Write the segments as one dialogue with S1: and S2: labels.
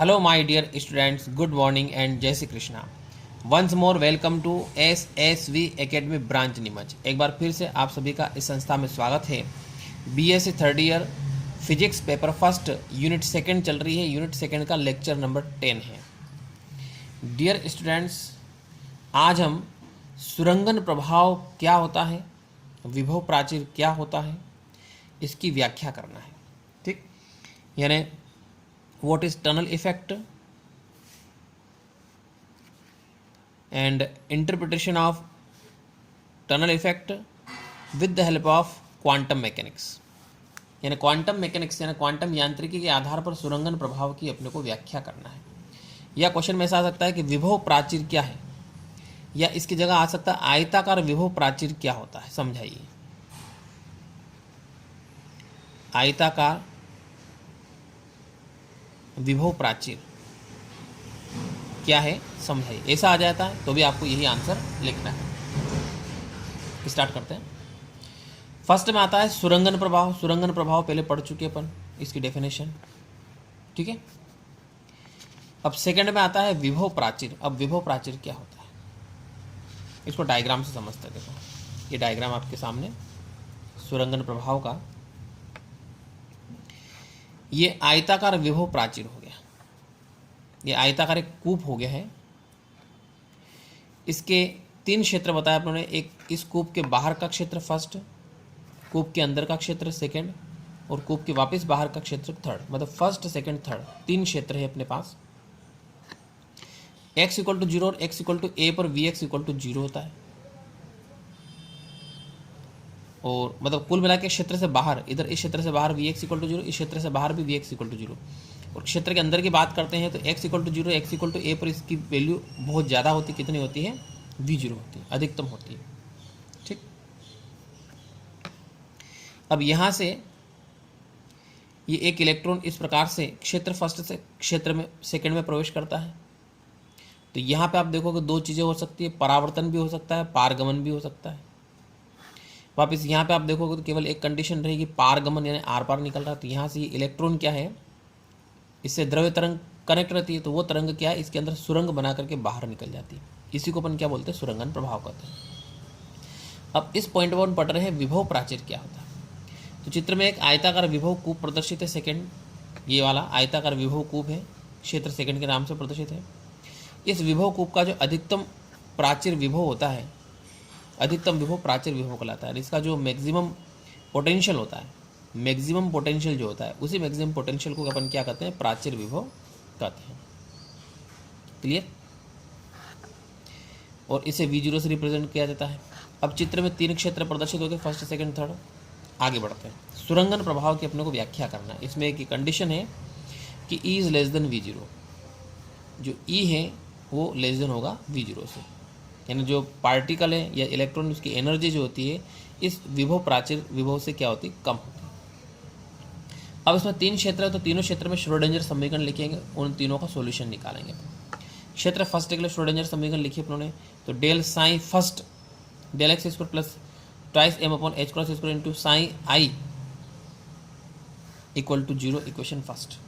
S1: Hello, my dear students. Good morning and जय Shri Krishna. Once more welcome to SSV Academy branch Neemuch. एक बार फिर से आप सभी का इस संस्था में स्वागत है. BSc third year physics paper first unit second चल रही है. यूनिट सेकंड का लेक्चर नंबर 10 है. डियर स्टूडेंट्स, आज हम सुरंगन प्रभाव क्या होता है, विभव प्राचीर क्या होता है, इसकी व्याख्या करना है. ठीक, यानी what is tunnel effect and interpretation of tunnel effect with the help of quantum mechanics. यानी क्वांटम मैकेनिक्स यानी क्वांटम यांत्रिकी के आधार पर सुरंगन प्रभाव की अपने को व्याख्या करना है. या क्वेश्चन में ऐसा आ सकता है कि विभव प्राचीर क्या है, या इसकी जगह आ सकता है आयताकार विभव प्राचीर क्या होता है, समझाइए. आयताकार विभव प्राचीर क्या है समझाइए. ऐसा आ जाता है तो भी आपको यही आंसर लिखना है. स्टार्ट करते हैं. फर्स्ट में आता है सुरंगन प्रभाव. सुरंगन प्रभाव पहले पढ़ चुके अपन, इसकी डेफिनेशन. ठीक है. अब सेकंड में आता है विभव प्राचीर. अब विभव प्राचीर क्या होता है, इसको डायग्राम से समझते हैं. देखो, ये डायग्राम आपके सामने सुरंगन प्रभाव का. ये आयताकार विभव प्राचीर हो गया. ये आयताकार एक कूप हो गया है. इसके 3 क्षेत्र बताया अपने. एक इस कूप के बाहर का क्षेत्र फर्स्ट, कूप के अंदर का क्षेत्र सेकंड, और कूप के वापस बाहर का क्षेत्र थर्ड. मतलब फर्स्ट सेकंड थर्ड 3 क्षेत्र है अपने पास. x इक्वल टू 0 और x इक्वल टू ए पर vx इक्वल टू 0 होता है. और मतलब कुल मिला के क्षेत्र से बाहर, इधर इस क्षेत्र से बाहर vx इक्वल टू 0, इस क्षेत्र से बाहर भी vx इक्वल टू 0. और क्षेत्र के अंदर की बात करते हैं तो x equal to 0, x equal to a पर इसकी वैल्यू बहुत ज़्यादा होती. कितनी होती है? v0 होती है, अधिकतम होती है. ठीक. अब यहाँ से ये एक इलेक्ट्रॉन इस प्रकार से क्षेत्र फर्स्ट से क्षेत्र में सेकंड में प्रवेश करता है. तो यहाँ पे आप देखोगे 2 चीज़ें हो सकती है. परावर्तन भी हो सकता है, पारगमन भी हो सकता है. वापस यहाँ पे आप देखोगे तो केवल एक कंडीशन रहेगी, पारगमन यानी आर पार निकल रहा है. तो यहाँ से ये इलेक्ट्रॉन क्या है, इससे द्रव्य तरंग कनेक्ट रहती है. तो वो तरंग क्या है, इसके अंदर सुरंग बना करके बाहर निकल जाती है. इसी को अपन क्या बोलते हैं, सुरंगन प्रभाव कहते हैं. अब इस पॉइंट पर पढ़ रहे हैं विभव प्राचीर क्या होता है. तो चित्र में एक आयताकार विभव कूप प्रदर्शित है. सेकेंड, ये वाला आयताकार विभव कूप है, क्षेत्र सेकेंड के नाम से प्रदर्शित है. इस विभव कूप का जो अधिकतम प्राचीर विभव होता है, अधिकतम विभव प्राचीर विभव कहलाता है. इसका जो मैक्सिमम पोटेंशियल होता है, मैक्सिमम पोटेंशियल जो होता है, उसी मैक्सिमम पोटेंशियल को अपन क्या कहते हैं, प्राचीर विभव कहते हैं. क्लियर. और इसे v0 से रिप्रेजेंट किया जाता है. अब चित्र में 3 क्षेत्र प्रदर्शित हो गए, फर्स्ट सेकंड थर्ड. आगे बढ़ते हैं. सुरंगन प्रभाव की अपने को व्याख्या करना है. इसमें एक कंडीशन है कि E is less than v0. जो E है वो लेस देन होगा v0 से. यानी जो पार्टिकल है या इलेक्ट्रॉन, उसकी एनर्जी जो होती है इस विभव प्राचीर विभव से क्या होती है, कम होती है. अब इसमें 3 क्षेत्र है तो तीनों क्षेत्र में श्रोडिंगर समीकरण लिखेंगे, उन तीनों का सॉल्यूशन निकालेंगे. क्षेत्र फर्स्ट के लिए श्रोडिंगर समीकरण लिखिए अपनों. तो del psi first del x square plus twice m upon h cross square into psi I equal to 0, equation first.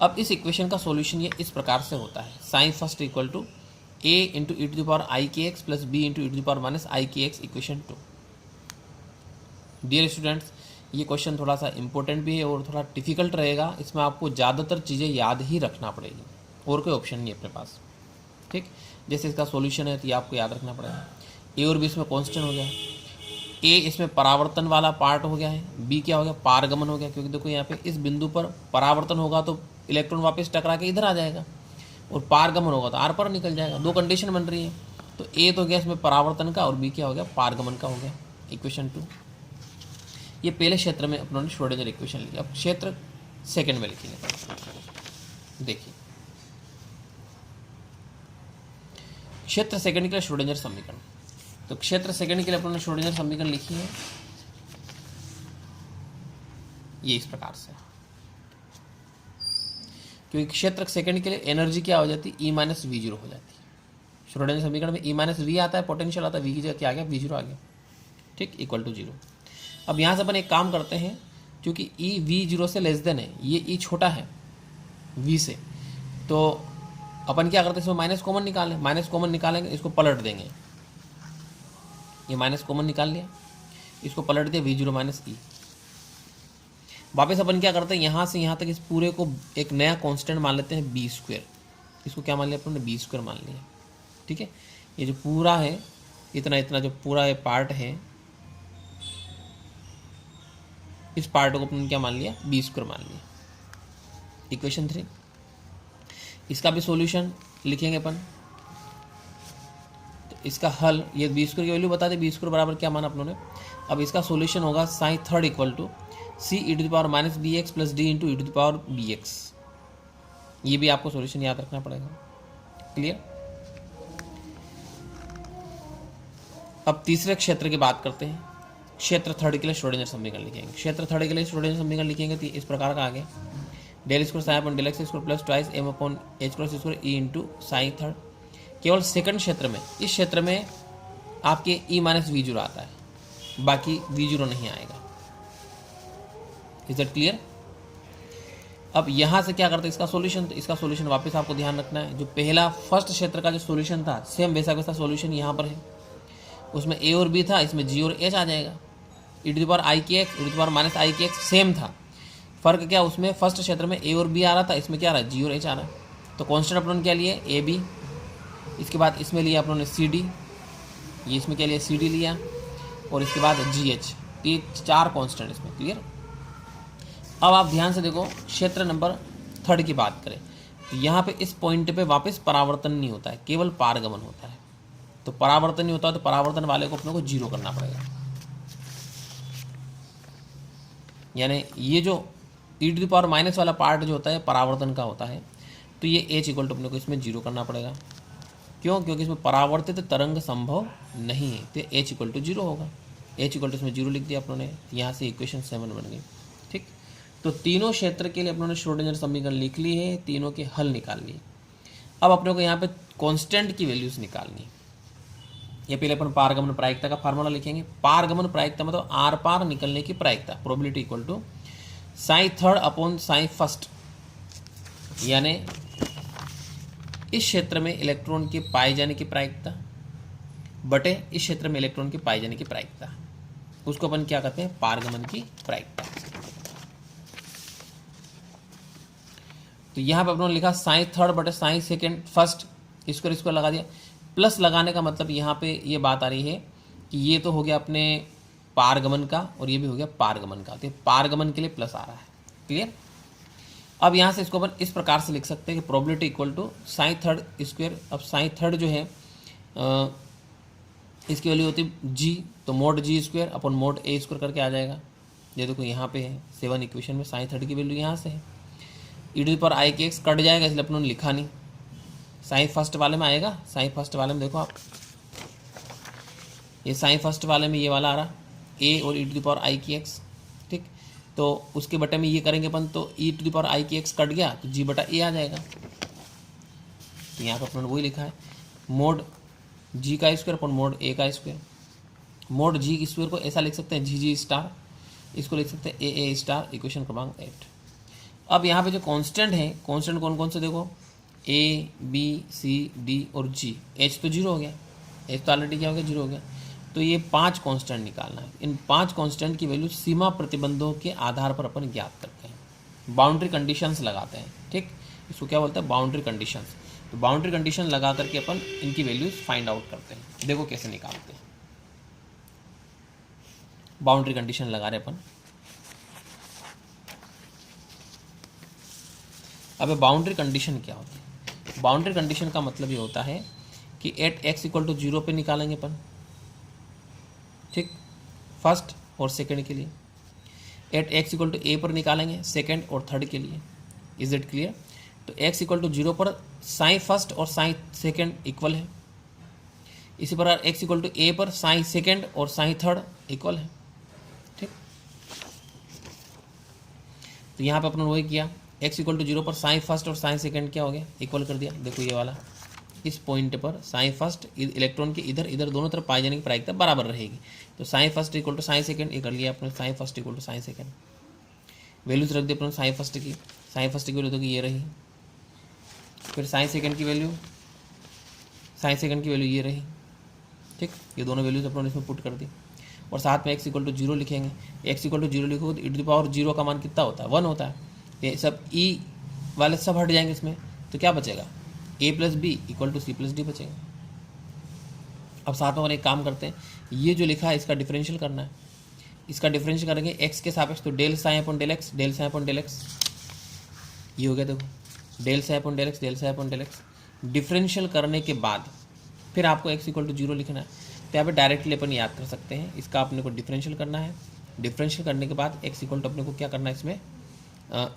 S1: अब इस इक्वेशन का सॉल्यूशन ये इस प्रकार से होता है. Sine first equal to a into e to the power i k x plus B into e to the power minus i k x equation 2. Dear students, ये क्वेश्चन थोड़ा सा इंपॉर्टेंट भी है और थोड़ा डिफिकल्ट रहेगा. इसमें आपको ज़्यादातर चीज़ें याद ही रखना पड़ेगी, और कोई ऑप्शन नहीं है अपने पास. ठीक. जैसे इसका सॉल्यूशन है तो ये आपको याद रखना पड़ेगा. ए और बी इसमें कॉन्स्टेंट हो गया है. ए इसमें परावर्तन वाला पार्ट हो गया है, बी क्या हो गया, पारगमन हो गया. क्योंकि देखो यहाँ पे इस बिंदु पर परावर्तन होगा तो इलेक्ट्रॉन वापस टकरा के इधर आ जाएगा, और पारगमन होगा तो आर पर निकल जाएगा. 2 कंडीशन बन रही है. तो ए तो हो गया इसमें परावर्तन का, और बी क्या हो गया, पारगमन का हो गया, इक्वेशन 2. ये पहले क्षेत्र में अपनों ने श्रोडिंगर इक्वेशन लिखी. अब क्षेत्र सेकंड में लिखेंगे. देखिए, क्षेत्र सेकंड के लिए श्रोडिंगर समीकरण. तो क्षेत्र सेकंड के लिए अपनों ने श्रोडिंगर समीकरण लिखी है ये इस प्रकार से. क्योंकि क्षेत्र सेकंड के लिए एनर्जी क्या हो जाती है, E माइनस v0 हो जाती है. श्रोडिंगर समीकरण में E माइनस v आता है, पोटेंशियल आता है, v की जगह क्या आ गया, v0 आ गया. ठीक, इक्वल टू 0. अब यहाँ से अपन एक काम करते हैं, क्योंकि E v0 से लेस देन है, ये E छोटा है, वी से। तो अपन क्या करते हैं, इसमें माइनस कॉमन निकालें, माइनस कॉमन निकालेंगे, इसको पलट देंगे, ये माइनस कॉमन निकाल लिया, इसको पलट दिया, वी जीरो माइनस ई। वापस अपन क्या करते हैं, यहाँ से यहाँ तक इस पूरे को एक नया कांस्टेंट मान लेते हैं बी स्क्वायर। इसको क्या मान लिया अपन ने, बी स्क्वायर मान लिया। ठीक है, ये जो पूरा है इतना इतना जो पूरा ये पार्ट है, इस पार्ट को अपन क्या मान लिया, बी स्क्वायर मान लिया। इक्वेशन 3, इसका भी सॉल्यूशन लिखेंगे अपन। तो इसका हल, ये बी स्क्वायर की वैल्यू बता दे, बी स्क्वायर बराबर क्या माना अपनों ने। अब इसका सॉल्यूशन होगा psi third equal to C e to the power minus B x plus D into e to the power B x. ये भी आपको सॉल्यूशन याद रखना पड़ेगा। क्लियर। अब तीसरे क्षेत्र की बात करते हैं। क्षेत्र थर्ड के लिए श्रोडिंगर समीकरण लिखेंगे। क्षेत्र थर्ड के लिए श्रोडिंगर समीकरण लिखेंगे तो इस प्रकार का आगे, del square psi upon del x square plus twice m upon h cross square E into psi third. केवल सेकंड क्षेत्र में, इस क्षेत्र में आपके ई माइनस वी जीरो आता है, बाकी वी जीरो नहीं आएगा। Is that clear. अब यहाँ से क्या करते हैं, इसका सॉल्यूशन। तो इसका सॉल्यूशन वापस आपको ध्यान रखना है, जो पहला फर्स्ट क्षेत्र का जो सॉल्यूशन था सेम वैसा वैसा सॉल्यूशन यहाँ पर है। उसमें ए और बी था, इसमें जी और एच आ जाएगा। E to the power i k x, e to the power minus i k x same था। फर्क क्या, उसमें फर्स्ट क्षेत्र में ए और बी आ रहा था, इसमें क्या आ रहा है, जी और एच आ रहा है। तो कॉन्स्टेंट अपनों ने क्या लिए, ए बी। इसके बाद इसमें लिया अपनों ने सी डी, ये इसमें क्या लिया, सी डी लिया, और इसके बाद जी एच। ये चार कॉन्स्टेंट इसमें। क्लियर। अब आप ध्यान से देखो, क्षेत्र नंबर थर्ड की बात करें तो यहाँ पे इस पॉइंट पे वापस परावर्तन नहीं होता है, केवल पारगमन होता है। तो परावर्तन नहीं होता, तो परावर्तन वाले को अपने को जीरो करना पड़ेगा। यानी ये जो ई टू द पावर माइनस वाला पार्ट जो होता है परावर्तन का होता है, तो ये एच इक्वल टू अपने को इसमें जीरो करना पड़ेगा। क्यों, क्योंकि इसमें परावर्तित तरंग संभव नहीं है, तो एच इक्वल टू जीरो होगा। एच इक्वल टू इसमें जीरो लिख दिया अपनों ने, यहाँ से इक्वेशन 7 बन गई। ठीक। तो तीनों क्षेत्र के लिए अपनों ने श्रोडिंगर समीकरण लिख ली है, तीनों के हल निकाल लिए। अब अपने को यहाँ पे कांस्टेंट की वैल्यूज निकालनी। ये पहले अपन पारगमन प्रायिकता का फार्मूला लिखेंगे। पारगमन प्रायिकता मतलब आर पार निकलने की प्रायिकता, probability equal to sign third upon psi first. यानी इस क्षेत्र में इलेक्ट्रॉन के पाए जाने की प्रायिकता बटे इस क्षेत्र में इलेक्ट्रॉन के पाए जाने की प्रायिकता, उसको अपन क्या कहते हैं, पारगमन की प्रायिकता। तो यहाँ पे अपने लिखा साइन थर्ड बटे साइन सेकेंड फर्स्ट, इसको लगा दिया। प्लस लगाने का मतलब यहाँ पे ये बात आ रही है कि ये तो हो गया अपने पारगमन का और ये भी हो गया पारगमन का, तो पारगमन के लिए प्लस आ रहा है। क्लियर। अब यहाँ से इसको अपन इस प्रकार से लिख सकते हैं कि probability equal to sign third square. अब साइन थर्ड जो है इसकी वैल्यू होती है जी, तो mod G square upon mod A square करके आ जाएगा। ये देखो यहाँ पे है 7 इक्वेशन में साइन थर्ड की वैल्यू यहाँ से है। ई to the power i k x cut जाएगा, इसलिए अपन ने लिखा नहीं। साइन फर्स्ट वाले में आएगा, साइन फर्स्ट वाले में देखो आप, ये साइन फर्स्ट वाले में ये वाला आ रहा ए और ई टू द पावर आई की एक्स। ठीक। तो उसके बटे में ये करेंगे अपन, तो ई टू द पावर आई की एक्स कट गया तो जी बटा ए आ जाएगा। तो यहाँ पर अपने वही लिखा है, मोड जी का स्क्वायर अपन मोड ए का स्क्वायर। मोड जी स्क्वायर को ऐसा लिख सकते हैं जी जी स्टार, इसको लिख सकते हैं ए स्टार। इक्वेशन क्रमांक 8। अब यहाँ पे जो कांस्टेंट है, कांस्टेंट कौन कौन से देखो, ए बी सी डी और जी। एच तो जीरो हो गया, एच तो ऑलरेडी क्या हो गया, जीरो हो गया। तो ये 5 कांस्टेंट निकालना है। इन 5 कांस्टेंट की वैल्यू सीमा प्रतिबंधों के आधार पर अपन ज्ञात करते हैं, बाउंड्री कंडीशंस लगाते हैं। ठीक। इसको क्या बोलते हैं, बाउंड्री कंडीशंस। तो बाउंड्री कंडीशन लगा करके अपन इनकी वैल्यूज फाइंड आउट करते हैं। देखो कैसे निकालते हैं। बाउंड्री कंडीशन लगा रहे अपन। अब बाउंड्री कंडीशन क्या होती है, बाउंड्री कंडीशन का मतलब ये होता है कि एट एक्स इक्वल टू 0 पे निकालेंगे अपन। ठीक। फर्स्ट और सेकंड के लिए। Eight x equal to a पर निकालेंगे सेकंड और थर्ड के लिए। Is it clear. तो एक्स इक्वल टू 0 पर साइन फर्स्ट और साइन सेकंड इक्वल है। इसी प्रकार एक्स इक्वल टू ए पर साइन सेकंड और साइन थर्ड इक्वल है। ठीक। तो यहाँ पे अपन वही किया, एक्स इक्वल टू 0 पर साइन फर्स्ट और साइन सेकंड क्या हो गया, इक्वल कर दिया। देखो ये वाला, इस पॉइंट पर साइन फर्स्ट इलेक्ट्रॉन के इधर इधर दोनों तरफ पाए जाने की प्रायिकता बराबर रहेगी। तो psi first equal to psi second, ये कर लिया अपने, psi first equal to psi second. Values रख दी अपने साइन फर्स्ट की। साइन फर्स्ट की वैल्यू तो ये रही फिर साइन सेकंड की वैल्यू ये रही, ठीक। ये दोनों वैल्यूज अपने इसमें पुट कर दी और साथ में x इक्वल टू 0 लिखेंगे। x इक्वल टू 0 लिखोगे तो e टू द पावर 0 का मान कितना होता है, 1 होता है। ये सब e वाले सब हट जाएंगे इसमें, तो क्या बचेगा, a plus B equal to C plus D बचेगा। अब साथ में और एक काम करते हैं, ये जो लिखा है इसका डिफरेंशियल करना है। इसका डिफरेंशियल करेंगे x के सापेक्ष, तो del psi upon del x, del psi upon del x, ये हो गया। देखो del psi upon del x, del psi upon del x. Differential करने के बाद फिर आपको x इक्वल टू 0 लिखना है। तो यहाँ पे डायरेक्टली अपन याद कर सकते हैं, इसका अपने को डिफरेंशियल करना है। डिफरेंशियल करने के बाद x इक्वल टू अपने को क्या करना है, इसमें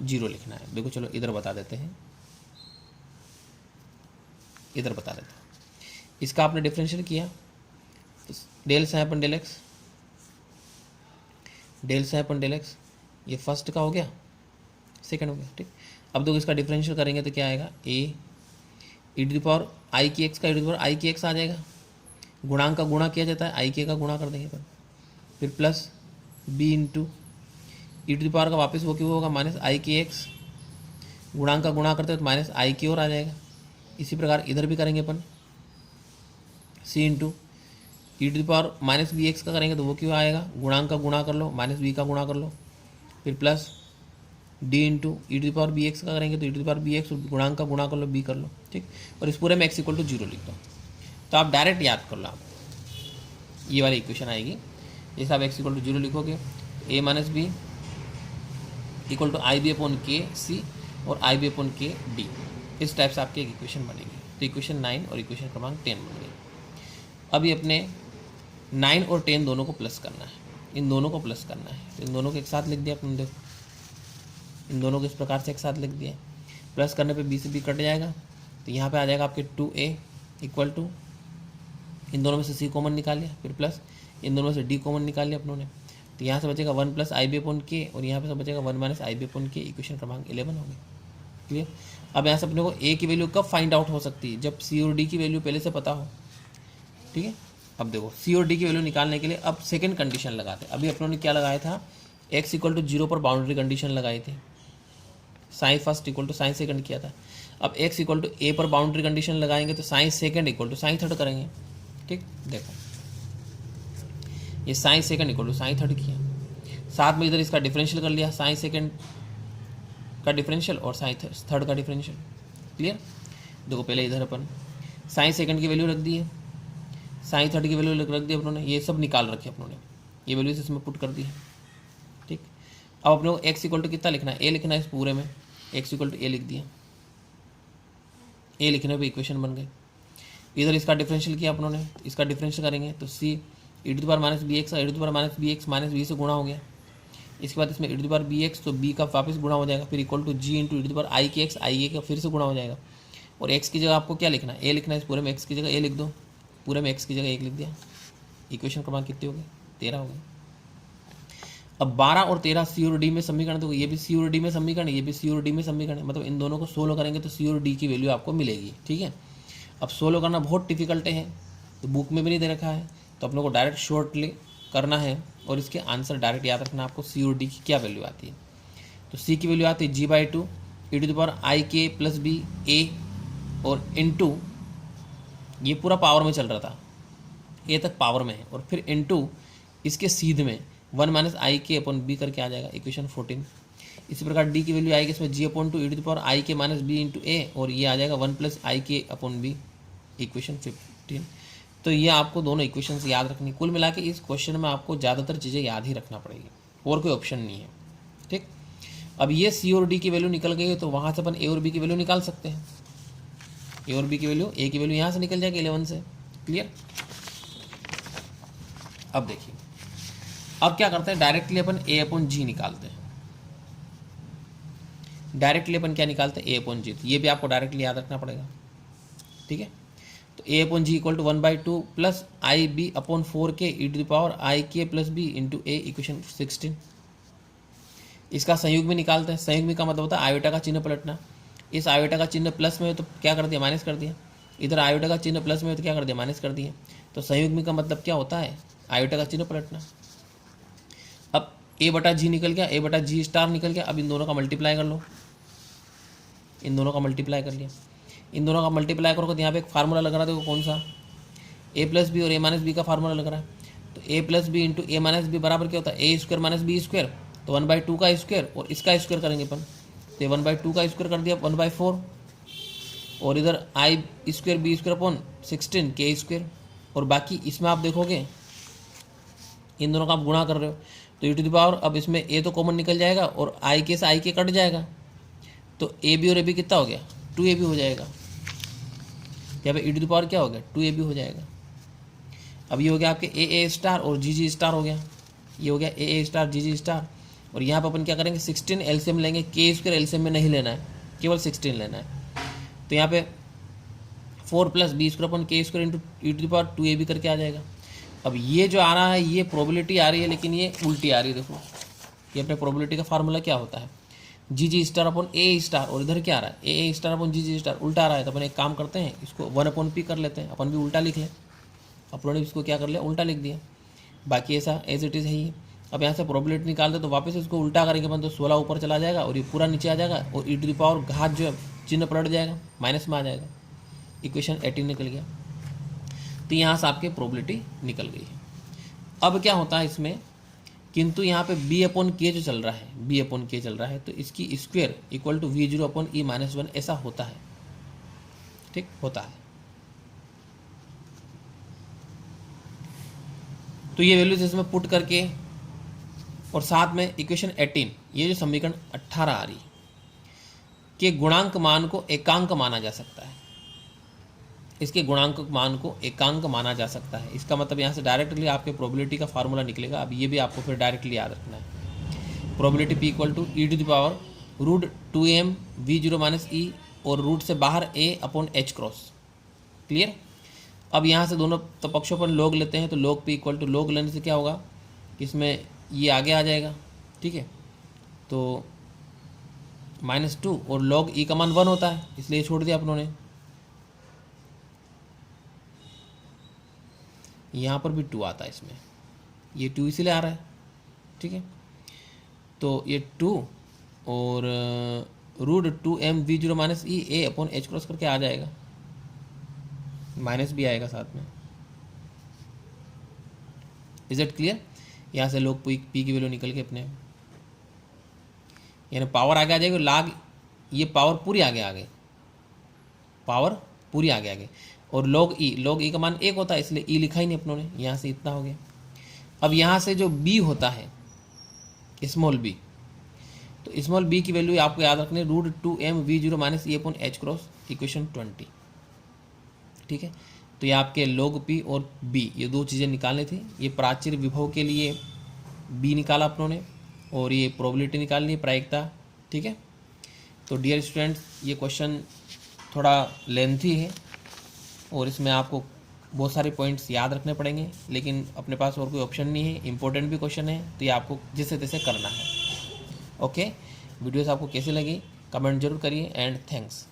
S1: 0 लिखना है। देखो चलो इधर बता देते हैं, इधर बता देते हैं। इसका आपने डिफरेंशियल किया तो del psi upon del x, del psi upon del x, ये फर्स्ट का हो गया, सेकंड हो गया, ठीक। अब देखो इसका डिफरेंशियल करेंगे तो क्या आएगा, ए ई टू द पावर आई की एक्स का ई टू द पावर आई की एक्स आ जाएगा। गुणांक का गुणा किया जाता है, आई के का गुणा कर देंगे अपन, फिर plus B into e to the power का वापस वो क्यों होगा, माइनस आई की एक्स, गुणांक का गुणा करते हैं तो माइनस आई की ओर आ जाएगा। इसी प्रकार इधर भी करेंगे अपन, c into e to the power minus B x का करेंगे तो वो क्यों आएगा, गुणांक का गुणा कर लो, माइनस बी का गुणा कर लो, फिर plus D into e to the power B x का करेंगे तो e to the power B x, गुणांक का गुणा कर लो, बी कर लो, ठीक। और इस पूरे में एक्स इक्वल टू 0 लिख दो। तो आप डायरेक्ट याद कर लो, आप ये वाली इक्वेशन आएगी। जैसे आप एक्स इक्वल टू 0 लिखोगे, a minus b equal to i b upon k c और i b upon k d, इस टाइप से आपकी एक इक्वेशन बनेगी। तो इक्वेशन 9 और इक्वेशन क्रमांक 10 बन गई। अब ये अपने 9 और 10 दोनों को प्लस करना है, इन दोनों को प्लस करना है। तो इन दोनों को एक साथ लिख दिया अपने, देखो इन दोनों को इस प्रकार से एक साथ लिख दिया। प्लस करने पे बी से बी कट जाएगा, तो यहाँ पे आ जाएगा आपके 2a इक्वल टू, इन दोनों में से सी कॉमन निकाल लिया, फिर प्लस इन दोनों में से डी कॉमन निकाल लिया अपनों ने, तो यहाँ से बचेगा 1 प्लस आई बी अपॉन के और यहाँ पे से बचेगा 1 माइनस आई बी अपॉन के। इक्वेशन क्रमांक 11 हो गई, क्लियर। अब यहाँ से अपने को ए की वैल्यू कब फाइंड आउट हो सकती है, जब सी और डी की वैल्यू पहले से पता हो, ठीक है। अब देखो सी और डी की वैल्यू निकालने के लिए अब सेकंड कंडीशन लगाते हैं। अभी अपनों ने क्या लगाया था, x इक्वल टू 0 पर बाउंड्री कंडीशन लगाई थी, psi first equal to psi second किया था। अब x इक्वल टू ए पर बाउंड्री कंडीशन लगाएंगे तो sine second equal to sign third करेंगे, ठीक। देखो ये sine second equal to sign third किया, साथ में इधर इसका डिफरेंशियल कर लिया, साइन सेकंड का डिफरेंशियल और साइन थर्ड का डिफरेंशियल, क्लियर। देखो पहले इधर अपन साइन सेकंड की वैल्यू रख दी है, साइन थर्ड की वैल्यू रख दी अपनों ने, ये सब निकाल रखे अपनों ने, ये वैल्यूज इसमें पुट कर दी है, ठीक। अब अपने को x इक्वल टू कितना लिखना है, a लिखना है इस पूरे में, x इक्वल टू a लिख दिया, a लिखने पे इक्वेशन बन गई। इधर इसका डिफरेंशियल किया अपनों ने, इसका डिफरेंशियल करेंगे तो c e to the power minus B x, e to the power minus B x minus b से गुणा हो गया। इसके बाद इसमें e to the power B x, तो b का वापस गुणा हो जाएगा, फिर equal to g into e to the power i k x, आई ए का फिर से गुणा हो जाएगा। और x की जगह आपको क्या लिखना है, a लिखना है इस पूरे में, x की जगह a लिख दो, पूरे में x की जगह 1 लिख दिया। इक्वेशन क्रमांक कितनी हो गई, 13 हो गई। अब 12 और 13 सी और डी में समीकरण, तो ये भी सी और डी में समीकरण, ये भी सी और डी में समीकरण है, मतलब इन दोनों को सोल्व करेंगे तो सी और डी की वैल्यू आपको मिलेगी, ठीक है। अब सोल्व करना बहुत डिफिकल्ट है, तो बुक में भी नहीं दे रखा है, तो अपने को डायरेक्ट शॉर्टली करना है और इसके आंसर डायरेक्ट याद रखना आपको, सी और डी की क्या वैल्यू आती है। तो सी की वैल्यू आती है g/2 e to the power i k plus B ए और इनटू, ये पूरा पावर में चल रहा था, ए तक पावर में है, और फिर इनटू इसके सीध में 1 माइनस आई के अपॉन बी करके आ जाएगा, इक्वेशन 14। इसी प्रकार डी की वैल्यू आएगी इसमें g/2 e to the power i k minus B into ए, और ये आ जाएगा 1 प्लस आई के अपॉन बी, इक्वेशन 15। तो ये आपको दोनों इक्वेशन याद रखनी। कुल मिला के इस क्वेश्चन में आपको ज़्यादातर चीज़ें याद ही रखना पड़ेगी, और कोई ऑप्शन नहीं है, ठीक। अब ये सी और डी की वैल्यू निकल गई है, तो वहाँ से अपन ए और बी की वैल्यू निकाल सकते हैं। ए और बी की वैल्यू, ए की वैल्यू यहाँ से निकल जाएगी 11 से, क्लियर। अब देखिए, अब क्या करते हैं, डायरेक्टली अपन ए अपॉन जी निकालते हैं। डायरेक्टली अपन क्या निकालते हैं, ए अपॉन जी, ये भी आपको डायरेक्टली याद रखना पड़ेगा, ठीक है। तो a upon g equal to 1/2 plus i b upon 4 k e to the power i k plus B into a, equation 16। इसका संयुग में निकालते हैं। संयुग में का मतलब होता है आयोटा का चिन्ह पलटना। इस आयोटा का चिन्ह प्लस में है तो क्या कर दिया, माइनस कर दिया। इधर आयोटा का चिन्ह प्लस में है तो क्या कर दिया, माइनस कर दिया। तो संयुग में का मतलब क्या होता है, आयोटा का चिन्ह पलटना। अब ए बटा जी निकल गया, ए बटा जी स्टार निकल गया। अब इन दोनों का मल्टीप्लाई कर लो, इन दोनों का मल्टीप्लाई कर लिया। इन दोनों का मल्टीप्लाई करोगे तो यहाँ पे एक फार्मूला लग रहा है, देखो कौन सा, ए प्लस बी और ए माइनस बी का फार्मूला लग रहा है। तो ए प्लस बी इंटू ए माइनस बी बराबर क्या होता है, ए स्क्वायर माइनस बी स्क्वायर, तो 1/2 का स्क्वायर और इसका स्क्वायर करेंगे अपन, तो 1/2 का स्क्वायर कर दिया 1/4, और इधर आई स्क्वायर बी स्क्वायर अपॉन 16 के स्क्वायर, और बाकी इसमें आप देखोगे इन दोनों का आप गुणा कर रहे हो तो e टू द पावर, अब इसमें a तो कॉमन निकल जाएगा और i के से i के कट जाएगा, तो ए बी और ए बी कितना हो गया, 2ab हो जाएगा। यहाँ पे e टू द पावर क्या हो गया, 2ab हो जाएगा। अब ये हो गया आपके ए स्टार और जी स्टार हो गया, ये हो गया ए स्टार जी स्टार। और यहाँ पर अपन क्या करेंगे, 16 एलसीएम लेंगे, के स्क्वायर एलसीएम में नहीं लेना है, केवल 16 लेना है। तो यहाँ पे 4 प्लस बी स्क्वायर अपन के square into e to the power 2ab करके आ जाएगा। अब ये जो आ रहा है ये प्रोबेबिलिटी आ रही है, लेकिन ये उल्टी आ रही है। देखो ये अपने प्रोबेबिलिटी का फार्मूला क्या होता है, जी स्टार अपॉन ए स्टार, और इधर क्या आ रहा है, ए स्टार अपॉन जी स्टार, उल्टा आ रहा है। तो अपन एक काम करते हैं, इसको 1/p कर लेते हैं, अपन भी उल्टा लिख लें। अपनों ने इसको क्या कर लिया, उल्टा लिख दिया, बाकी ऐसा एज इट इज़ है ही। अब यहाँ से प्रोबेबिलिटी निकाल दे तो वापस इसको उल्टा करेंगे अपन, तो 16 ऊपर चला जाएगा और ये पूरा नीचे आ जाएगा, और ई टू द पावर घात जो है चिन्ह पलट जाएगा, माइनस में आ जाएगा। इक्वेशन 18 निकल गया। तो यहाँ से आपकी प्रोबेबिलिटी निकल गई है। अब क्या होता है इसमें, किंतु यहाँ पे b/k जो चल रहा है, b/k चल रहा है, तो इसकी स्क्वायर इक्वल टू v0/e-1 ऐसा होता है, ठीक होता है। तो ये वैल्यूज इसमें पुट करके, और साथ में इक्वेशन 18, ये जो समीकरण 18 आ रही के गुणांक मान को एकांक माना जा सकता है, इसके गुणांक मान को एकांक माना जा सकता है। इसका मतलब यहाँ से डायरेक्टली आपके प्रोबेबिलिटी का फार्मूला निकलेगा। अब ये भी आपको फिर डायरेक्टली याद रखना है, probability p equal to e to the power √2m v0 minus e, और रूट से बाहर a/h क्रॉस। क्लियर। अब यहाँ से दोनों तो पक्षों पर लॉग लेते हैं, तो log p equal to log लेने से क्या होगा, इसमें ये आगे आ जाएगा, ठीक है। तो -2 और log e का मान 1 होता है, इसलिए छोड़ दिया अपनों ने। यहाँ पर भी 2 आता है इसमें, ये 2 इसीलिए आ रहा है, ठीक है। तो ये 2 और √2m v0 minus e a/h cross करके आ जाएगा, माइनस भी आएगा साथ में। Is it clear. यहाँ से लोग p की वैल्यू निकल के अपने, यानी पावर आगे आ जाएगी, लाग ये पावर पूरी आगे आ गई, पावर पूरी आगे आ गई। और log e का मान 1 होता है, इसलिए e लिखा ही नहीं अपनों ने, यहाँ से इतना हो गया। अब यहाँ से जो b होता है स्मॉल b, तो स्मॉल b की वैल्यू आपको याद रखनी है √2m v0 minus e/h cross, equation 20, ठीक है। तो ये आपके log p और b, ये दो चीज़ें निकालनी थी। ये प्राचीर विभव के लिए b निकाला अपनों ने, और ये प्रोबेबिलिटी निकालनी है, प्रायिकता, ठीक है। तो डियर स्टूडेंट्स, ये क्वेश्चन थोड़ा लेंथी है और इसमें आपको बहुत सारे पॉइंट्स याद रखने पड़ेंगे, लेकिन अपने पास और कोई ऑप्शन नहीं है, इंपॉर्टेंट भी क्वेश्चन है, तो ये आपको जिससे तैसे करना है। ओके, वीडियोस आपको कैसी लगी कमेंट जरूर करिए, एंड थैंक्स।